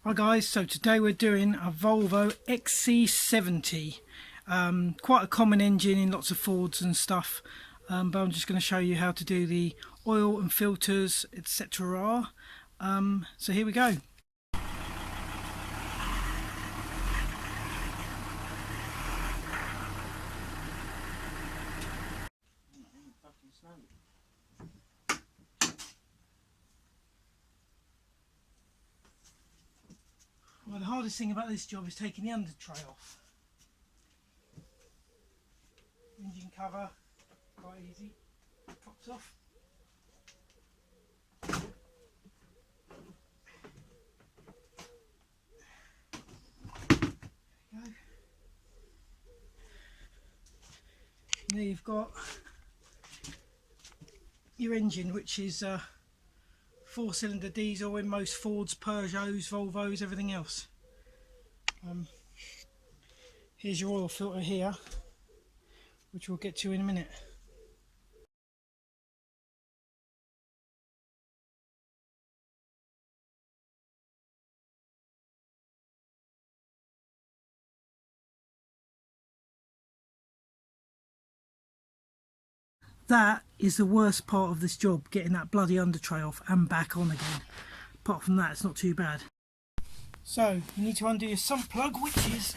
Hi guys, so today we're doing a Volvo XC70. Quite a common engine in lots of Fords and stuff, but I'm just going to show you how to do the oil and filters, etc. So here we go. Well, the hardest thing about this job is taking the under tray off. Engine cover, quite easy, pops off. There you go. Now you've got your engine, which is 4-cylinder diesel in most Fords, Peugeots, Volvos, everything else. Here's your oil filter here, which we'll get to in a minute. That is the worst part of this job, getting that bloody under tray off and back on again. Apart from that, it's not too bad. So you need to undo your sump plug, which is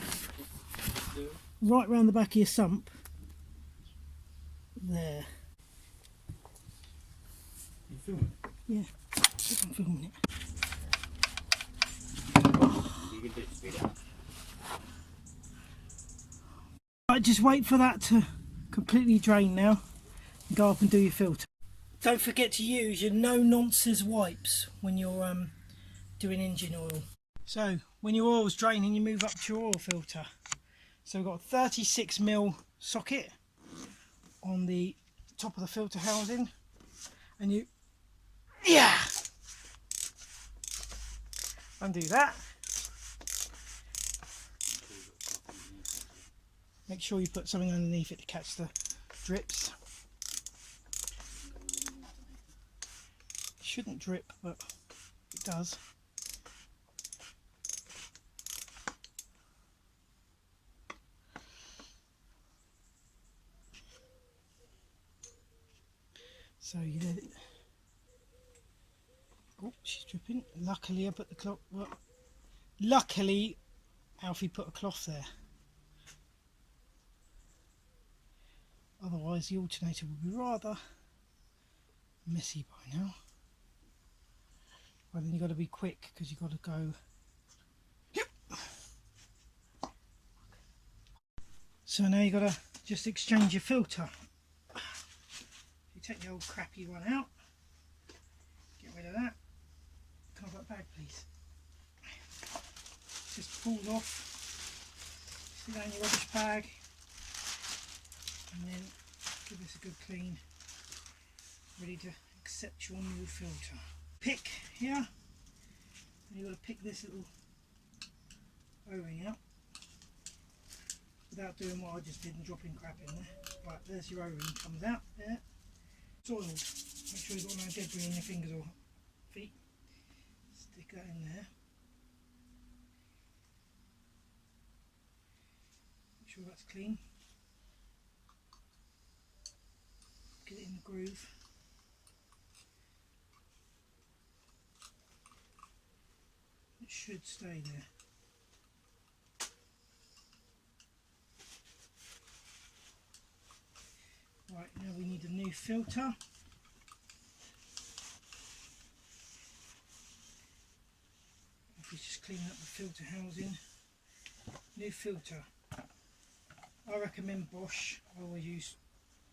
right round the back of your sump there. You filming? Yeah, I'm filming it. You can just speed up. Right, just wait for that to completely drain now. Go up and do your filter. Don't forget to use your no-nonsense wipes when you're doing engine oil. So when your oil's draining, you move up to your oil filter. So we've got a 36mm socket on the top of the filter housing, and you undo that. Make sure you put something underneath it to catch the drips. Shouldn't drip, but it does. So you let it. Oh, she's dripping. Luckily I put the cloth. Well, luckily Alfie put a cloth there. Otherwise the alternator would be rather messy by now. Well, then you've got to be quick because you've got to go. Yep. So now you've got to just exchange your filter. You take the old crappy one out, get rid of that. Can I have that bag, please? Just pulls off, sit down your rubbish bag, and then give this a good clean, ready to accept your new filter. Pick here, and you've got to pick this little O-ring out without doing what I just did and dropping crap in there. Right, there's your O-ring, comes out there. Soiled. Make sure you've got no debris in your fingers or feet. Stick that in there. Make sure that's clean. Get it in the groove. It should stay there. Right, now we need a new filter. If we just clean up the filter housing. New filter. I recommend Bosch. I always use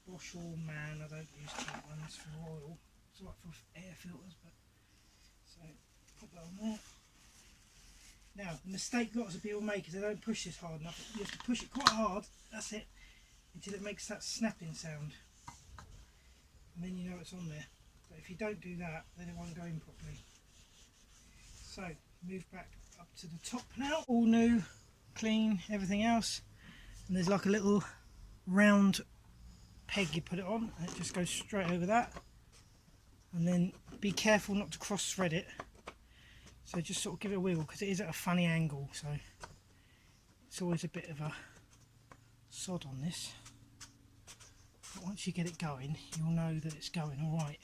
Bosch or Man. I don't use cheap ones for oil. It's like for air filters, but so put that on there. Now, the mistake lots of people make is they don't push this hard enough. You have to push it quite hard, that's it, until it makes that snapping sound. And then you know it's on there. But if you don't do that, then it won't go in properly. So, move back up to the top now. All new, clean, everything else. And there's like a little round peg you put it on, and it just goes straight over that. And then be careful not to cross thread it. So just sort of give it a wiggle, because it is at a funny angle, so it's always a bit of a sod on this. But once you get it going, you'll know that it's going alright.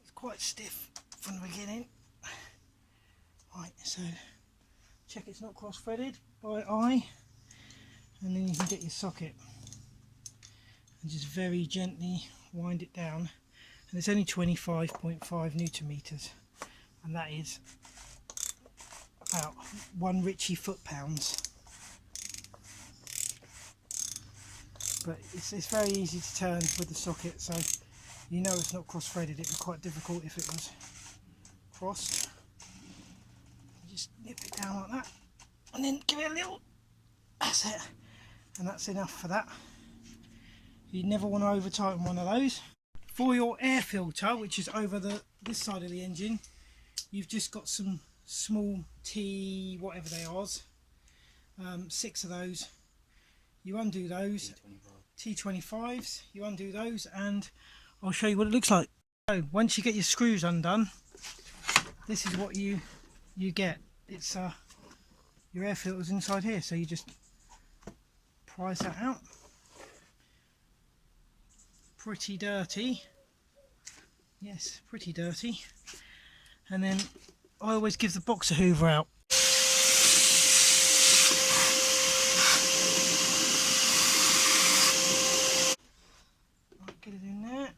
It's quite stiff from the beginning. Right, so check it's not cross-threaded by eye, and then you can get your socket and just very gently wind it down. And it's only 25.5 Newton meters, and that is about 1 Ritchie foot-pounds. But it's very easy to turn with the socket, so you know it's not cross-threaded. It would be quite difficult if it was crossed. Just nip it down like that, and then give it a little, that's it, and that's enough for that. You never want to over tighten one of those. For your air filter, which is over this side of the engine, you've just got some small T whatever they are, 6 of those. You undo those, T25s, you undo those, and I'll show you what it looks like. So once you get your screws undone, this is what you get. It's your air filter's inside here, so you just prise that out. Pretty dirty, yes, pretty dirty. And then I always give the boxer hoover out. Right, get it in there,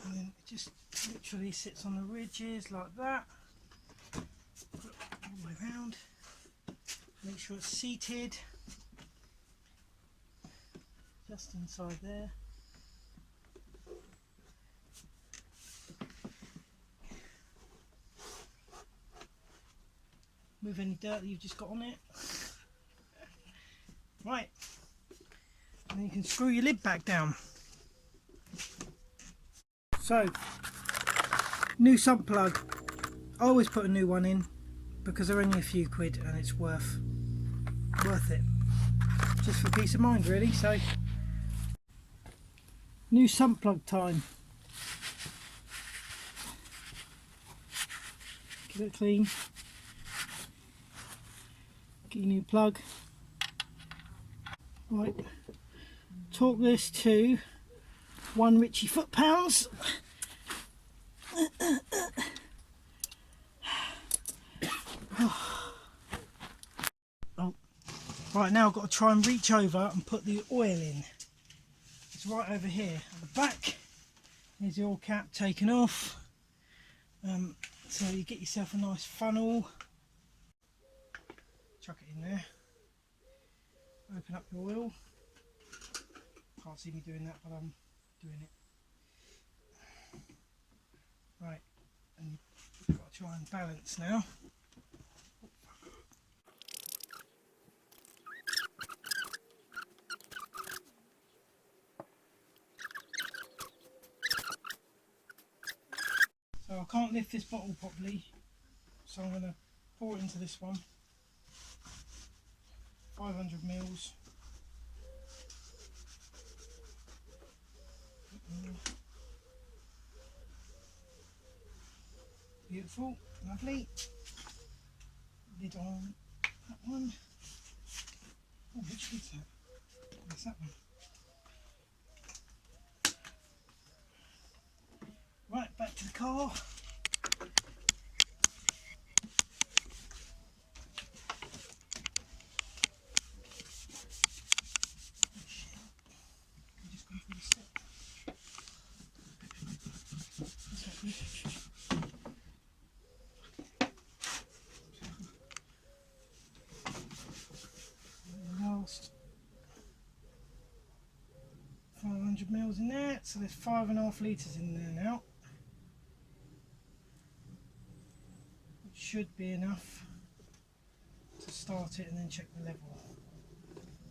and then it just literally sits on the ridges like that. Put it all the way around, make sure it's seated just inside there. Move any dirt that you've just got on it. Right, and then you can screw your lid back down. So, new sump plug. I always put a new one in because they're only a few quid and it's worth it. Just for peace of mind, really. So, new sump plug time. Give it clean. Get your new plug. Right. Torque this to 1 Ritchie foot-pounds. Oh. Right, now I've got to try and reach over and put the oil in. It's right over here at the back. Here's the oil cap taken off. So you get yourself a nice funnel. Chuck it in there. Open up your oil. Can't see me doing that, but I'm doing it. Right, and you've got to try and balance now. So I can't lift this bottle properly, so I'm going to pour it into this one. 500 mils. Beautiful, lovely. Lid on that one. Oh, which lid's that? That's that one. Right, back to the car. Last 500 mils in there, so there's 5.5 litres in there now. It should be enough to start it and then check the level,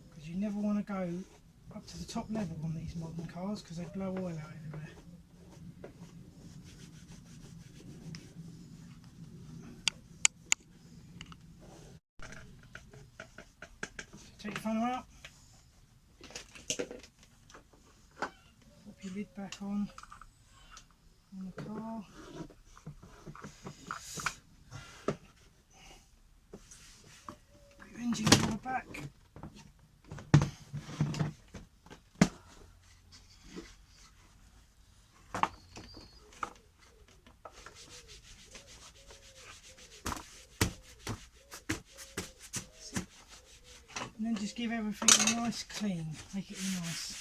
because you never want to go up to the top level on these modern cars because they blow oil out everywhere. Take your funnel out, pop your lid back on the car. Put your engine cover back. And then just give everything a nice clean, make it nice.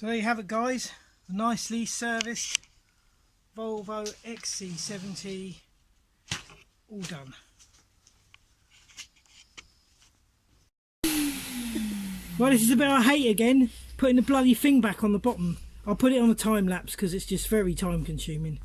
So there you have it, guys, a nicely serviced Volvo XC70, all done. Well, this is a bit I hate again, putting the bloody thing back on the bottom. I'll put it on a time lapse because it's just very time consuming.